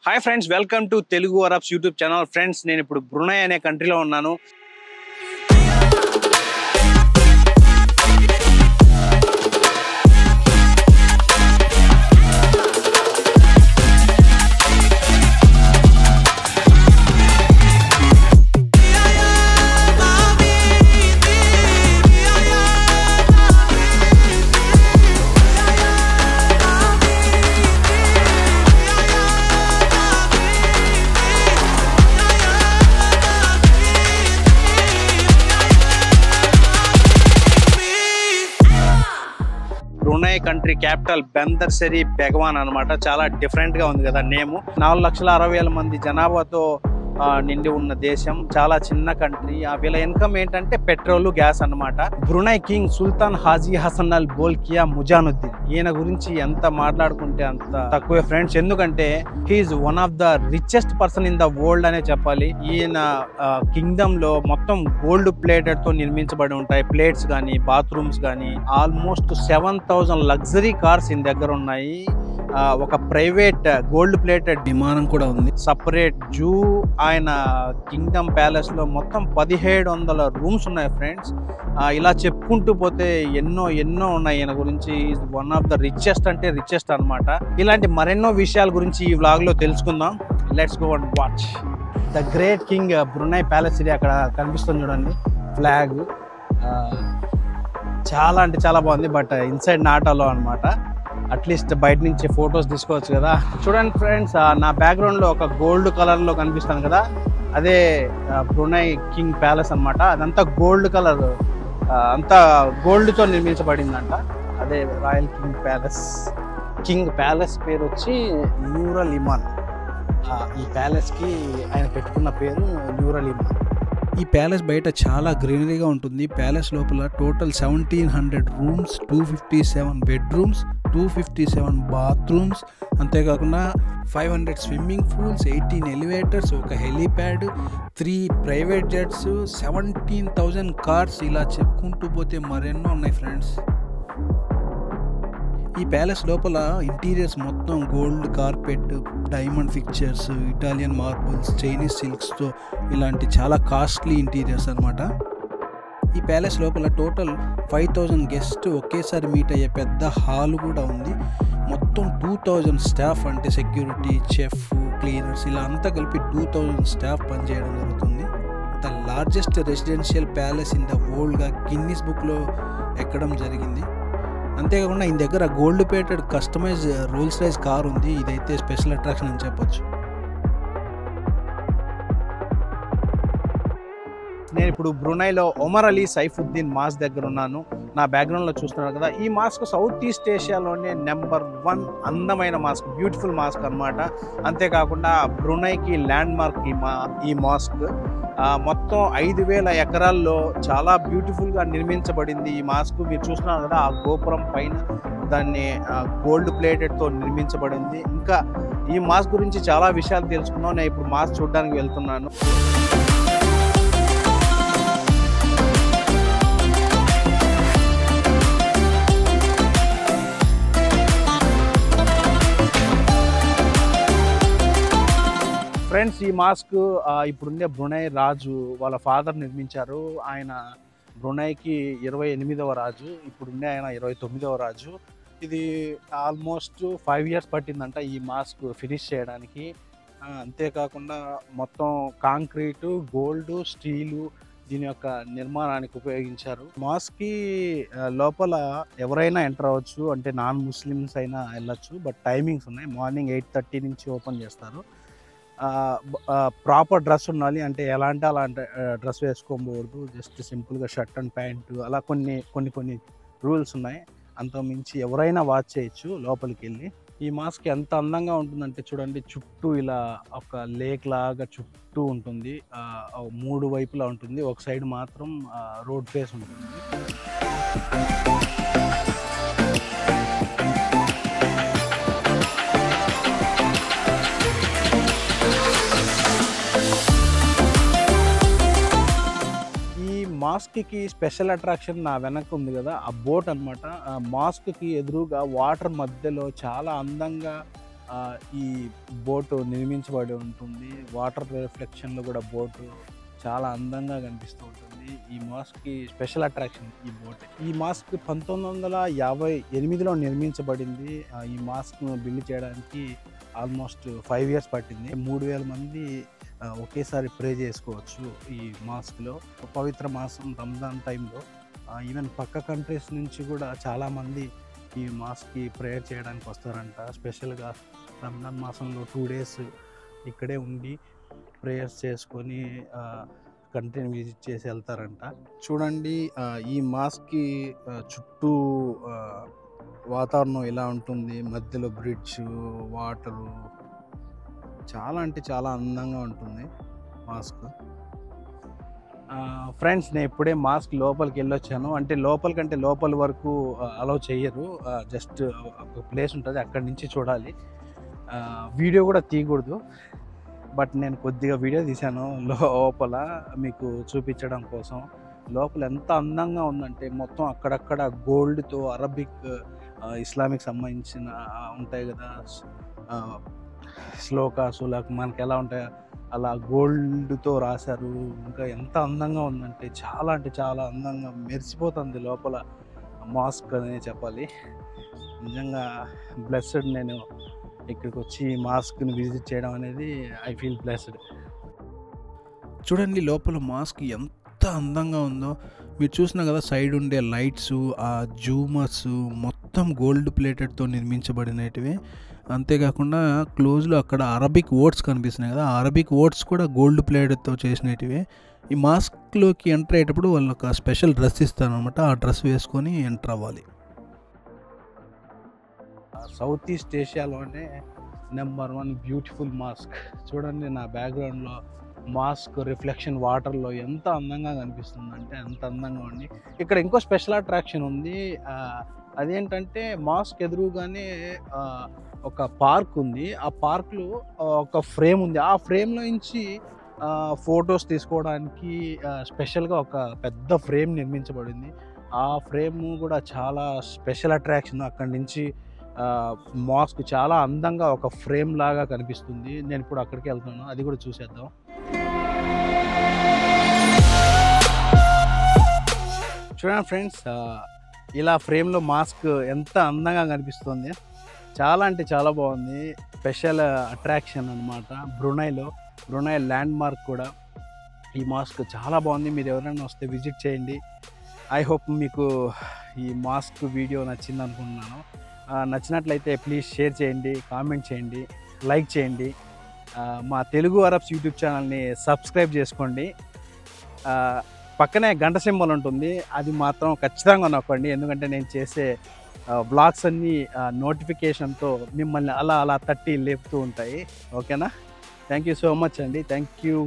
Hi friends, welcome to Telugu Arabs YouTube channel. Friends, నేను ఇప్పుడు Brunei అనే కంట్రీలో ఉన్నాను. బ్రునై కంట్రీ క్యాపిటల్ బందర్ సెరీ బెగవాన్ అనమాట. చాలా డిఫరెంట్ గా ఉంది కదా నేమ్. 4,60,000 మంది జనాభాతో నిండి ఉన్న దేశం. చాలా చిన్న కంట్రీ. వీళ్ళ ఇన్కమ్ ఏంటంటే పెట్రోల్, గ్యాస్ అన్నమాట. Brunei king Sultan Haji Hassanal Bolkiah Muizzaddin, ఈయన గురించి ఎంత మాట్లాడుకుంటే అంత తక్కువే ఫ్రెండ్స్. ఎందుకంటే he is one of the richest person in the world అనే చెప్పాలి. ఈయన కింగ్డమ్ లో మొత్తం గోల్డ్ ప్లేటెడ్ తో నిర్మించబడి ఉంటాయి. ప్లేట్స్ గానీ, బాత్రూమ్స్ గానీ. ఆల్మోస్ట్ 7,000 లగ్జరీ కార్స్ ఈయన దగ్గర ఉన్నాయి. ఒక ప్రైవేట్ గోల్డ్ ప్లేటెడ్ విమానం కూడా ఉంది. Separate zoo. ఆయన కింగ్డమ్ ప్యాలెస్ లో మొత్తం 1,700 రూమ్స్ ఉన్నాయి ఫ్రెండ్స్. ఇలా చెప్పుకుంటూ పోతే ఎన్నో ఉన్నాయి ఈయన గురించి. వన్ ఆఫ్ ద రిచెస్ట్ అంటే రిచెస్ట్ అన్నమాట. ఇలాంటి మరెన్నో విషయాల గురించి ఈ వ్లాగ్ లో తెలుసుకుందాం. Let's go and watch the great king Brunei palace. ఇది అక్కడ కనిపిస్తుంది చూడండి, ఫ్లాగ్. చాలా అంటే చాలా బాగుంది. బట్ ఇన్సైడ్ నాట్ అలో అనమాట. అట్లీస్ట్ బయట నుంచి ఫొటోస్ తీసుకోవచ్చు కదా. చూడండి ఫ్రెండ్స్, నా బ్యాక్గ్రౌండ్ లో ఒక గోల్డ్ కలర్ లో కనిపిస్తాను కదా, అదే బ్రునై కింగ్ ప్యాలెస్ అన్నమాట. అదంతా గోల్డ్ కలర్, అంతా గోల్డ్ తో నిర్మించబడిందంట. అదే royal king palace. King palace పేరు వచ్చి నూర్ అల్ ఇమాన్. ఈ ప్యాలెస్ కి ఆయన పెట్టుకున్న పేరు నూర్ అల్ ఇమాన్. ఈ ప్యాలెస్ బయట చాలా గ్రీనరీగా ఉంటుంది. ప్యాలెస్ లోపల టోటల్ 1,700 రూమ్స్, 257 బెడ్రూమ్స్, 257 బాత్రూమ్స్, అంతేకాకుండా 500 స్విమ్మింగ్ పూల్స్, 18 ఎలివేటర్స్, ఒక హెలీప్యాడ్, 3 ప్రైవేట్ జెట్స్, 17,000 కార్స్. ఇలా చెప్పుకుంటూ పోతే మరెన్నో ఉన్నాయి ఫ్రెండ్స్. ఈ ప్యాలెస్ లోపల ఇంటీరియర్స్ మొత్తం gold carpet, diamond fixtures, Italian marbles, Chinese సిల్క్స్తో ఇలాంటి చాలా కాస్ట్లీ ఇంటీరియర్స్ అనమాట. ఈ ప్యాలెస్ లోపల టోటల్ 5,000 గెస్ట్ ఒకేసారి మీట్ అయ్యే పెద్ద హాల్ కూడా ఉంది. మొత్తం 2,000 స్టాఫ్, అంటే సెక్యూరిటీ, చెఫ్, క్లీనర్స్, ఇలా అంతా కలిపి 2,000 స్టాఫ్ పనిచేయడం జరుగుతుంది. The largest residential palace in the వరల్డ్గా గిన్నిస్ బుక్లో ఎక్కడం జరిగింది. అంతేకాకుండా ఈయన దగ్గర gold plated customise Rolls Royce car ఉంది. ఇదైతే స్పెషల్ అట్రాక్షన్ అని చెప్పొచ్చు. నేను ఇప్పుడు బ్రునైలో ఒమర్ అలీ సైఫుద్దీన్ మాస్క్ దగ్గర ఉన్నాను. నా బ్యాక్గ్రౌండ్ లో చూస్తున్నారు కదా, ఈ మాస్క్ సౌత్ ఈస్ట్ ఏషియాలోనే నెంబర్ 1 అందమైన మాస్క్, బ్యూటిఫుల్ మాస్క్ అన్నమాట. అంతేకాకుండా బ్రునైకి ల్యాండ్ మార్క్ ఈ మాస్క్. మొత్తం 5,000 ఎకరాల్లో చాలా బ్యూటిఫుల్ గా నిర్మించబడింది ఈ మాస్క్. మీరు చూస్తున్నారు కదా, ఆ గోపురం పైన దాన్ని గోల్డ్ ప్లేటెడ్ తో నిర్మించబడింది. ఇంకా ఈ మాస్క్ గురించి చాలా విషయాలు తెలుసుకున్నాం. నేను ఇప్పుడు మాస్క్ చూడడానికి వెళ్తున్నాను. ఫ్రెండ్స్, ఈ మాస్క్ ఇప్పుడుండే బ్రునై రాజు వాళ్ళ ఫాదర్ నిర్మించారు. ఆయన బ్రునైకి 28వ రాజు. ఇప్పుడుండే ఆయన 29వ రాజు. ఇది ఆల్మోస్ట్ 5 years పట్టిందంట ఈ మాస్క్ ఫినిష్ చేయడానికి. అంతేకాకుండా మొత్తం కాంక్రీటు, గోల్డ్, స్టీలు దీని యొక్క నిర్మాణానికి ఉపయోగించారు. మాస్క్కి లోపల ఎవరైనా ఎంటర్ అవ్వచ్చు, అంటే నాన్ ముస్లిమ్స్ అయినా వెళ్ళచ్చు. బట్ టైమింగ్స్ ఉన్నాయి. మార్నింగ్ 8:30 నుంచి ఓపెన్ చేస్తారు. ప్రాపర్ డ్రెస్ ఉండాలి, అంటే అలాంటి డ్రెస్ వేసుకోకూడదు. జస్ట్ సింపుల్గా షర్ట్ అండ్ ప్యాంటు, అలా కొన్ని రూల్స్ ఉన్నాయి. అంత మించి ఎవరైనా వాచ్ చేయొచ్చు లోపలికి వెళ్ళి. ఈ మాస్క్ ఎంత అందంగా ఉంటుందంటే చూడండి, చుట్టూ ఇలా ఒక లేక్ లాగా చుట్టూ ఉంటుంది. 3 వైపులా ఉంటుంది. ఒక సైడ్ మాత్రం రోడ్ ఫేస్ ఉంటుంది. మాస్క్ కి స్పెషల్ అట్రాక్షన్ నా వెనక ఉంది కదా, ఆ బోట్ అన్నమాట. ఆ మాస్క్ కి ఎదురుగా వాటర్ మధ్యలో చాలా అందంగా ఈ బోటు నిర్మించబడి ఉంటుంది. వాటర్ రిఫ్లెక్షన్లో కూడా బోటు చాలా అందంగా కనిపిస్తూ ఉంటుంది. ఈ మాస్క్కి స్పెషల్ అట్రాక్షన్ ఈ బోట్. ఈ మాస్క్ 1958లో నిర్మించబడింది. ఈ మాస్క్ను బిల్డ్ చేయడానికి ఆల్మోస్ట్ 5 years పట్టింది. 3000 మంది ఒకేసారి ప్రే చేసుకోవచ్చు ఈ మాస్క్లో. పవిత్ర మాసం రంజాన్ టైంలో ఈవెన్ పక్క కంట్రీస్ నుంచి కూడా చాలామంది ఈ మాస్క్కి ప్రేయర్ చేయడానికి వస్తారంట. స్పెషల్గా రంజాన్ మాసంలో 2 days ఇక్కడే ఉండి ప్రేయర్స్ చేసుకొని కంట్రీని విజిట్ చేసి వెళ్తారంట. చూడండి ఈ మాస్క్కి చుట్టూ వాతావరణం ఇలా ఉంటుంది. మధ్యలో బ్రిడ్జ్, వాటరు, చాలా అంటే చాలా అందంగా ఉంటుంది మాస్క్. ఫ్రెండ్స్, నేను ఇప్పుడే మాస్క్ లోపలికి వెళ్ళొచ్చాను. అంటే లోపలికంటే లోపల వరకు అలౌ చెయ్యరు. జస్ట్ ఒక ప్లేస్ ఉంటుంది, అక్కడి నుంచి చూడాలి. వీడియో కూడా తీయకూడదు, బట్ నేను కొద్దిగా వీడియో తీశాను లోపల మీకు చూపించడం కోసం. లోపల ఎంత అందంగా ఉందంటే మొత్తం అక్కడక్కడ గోల్డ్తో అరబిక్ ఇస్లామిక్ సంబంధించిన ఉంటాయి కదా శ్లోకాసు, లేక మనకి ఎలా ఉంటాయో అలా గోల్డ్తో రాశారు. ఇంకా ఎంత అందంగా ఉందంటే చాలా అంటే చాలా అందంగా మెరిసిపోతుంది లోపల మాస్క్ అనే చెప్పాలి. నిజంగా బ్లెస్డ్. నేను ఇక్కడికి వచ్చి మాస్క్ని విజిట్ చేయడం అనేది ఐ ఫీల్ బ్లెస్డ్. చూడండి లోపల మాస్క్ ఎంత అందంగా ఉందో. మీరు చూసినా కదా సైడ్ ఉండే లైట్స్, ఆ జూమర్స్ మొత్తం గోల్డ్ ప్లేటెడ్తో నిర్మించబడినటివి. అంతేకాకుండా క్లోజ్లో అక్కడ అరబిక్ వర్డ్స్ కనిపిస్తున్నాయి కదా, అరబిక్ వర్డ్స్ కూడా గోల్డ్ ప్లేటెడ్తో చేసినటివి. ఈ మాస్క్లోకి ఎంటర్ అయ్యేటప్పుడు వాళ్ళు ఒక స్పెషల్ డ్రెస్ ఇస్తారనమాట. ఆ డ్రెస్ వేసుకొని ఎంటర్ అవ్వాలి. సౌత్ ఈస్ట్ ఏషియాలోనే నెంబర్ 1 బ్యూటిఫుల్ మాస్క్. చూడండి నా బ్యాక్గ్రౌండ్లో మాస్క్ రిఫ్లెక్షన్ వాటర్లో ఎంత అందంగా కనిపిస్తుంది అంటే అంత అందంగా ఉంది. ఇక్కడ ఇంకో స్పెషల్ అట్రాక్షన్ ఉంది. అదేంటంటే మాస్క్ ఎదురుగానే ఒక పార్క్ ఉంది. ఆ పార్క్లో ఒక ఫ్రేమ్ ఉంది. ఆ ఫ్రేమ్లో నుంచి ఫొటోస్ తీసుకోవడానికి స్పెషల్గా ఒక పెద్ద ఫ్రేమ్ నిర్మించబడింది. ఆ ఫ్రేమ్ కూడా చాలా స్పెషల్ అట్రాక్షన్. అక్కడి నుంచి మాస్క్ చాలా అందంగా ఒక ఫ్రేమ్ లాగా కనిపిస్తుంది. నేను ఇప్పుడు అక్కడికి వెళ్తున్నాను, అది కూడా చూసేద్దాం. చూడండి ఫ్రెండ్స్, ఇలా ఫ్రేమ్లో మాస్క్ ఎంత అందంగా కనిపిస్తుంది. చాలా అంటే చాలా బాగుంది. స్పెషల్ అట్రాక్షన్ అనమాట. బ్రునై ల్యాండ్ మార్క్ కూడా ఈ మాస్క్ చాలా బాగుంది. మీరు ఎవరైనా వస్తే విజిట్ చేయండి. ఐ హోప్ మీకు ఈ మాస్క్ వీడియో నచ్చింది అనుకుంటున్నాను. నచ్చినట్లయితే ప్లీజ్ షేర్ చేయండి, కామెంట్ చేయండి, లైక్ చేయండి. మా తెలుగు అరబ్స్ యూట్యూబ్ ఛానల్ని సబ్స్క్రైబ్ చేసుకోండి. పక్కనే గంట సింబల్ ఉంటుంది, అది మాత్రం ఖచ్చితంగా నొక్కండి. ఎందుకంటే నేను చేసే వ్లాగ్స్ అన్నీ నోటిఫికేషన్తో మిమ్మల్ని అలా అలా తట్టి లేపుతూ ఉంటాయి. ఓకేనా? థ్యాంక్ యూ సో మచ్ అండి. Thank you.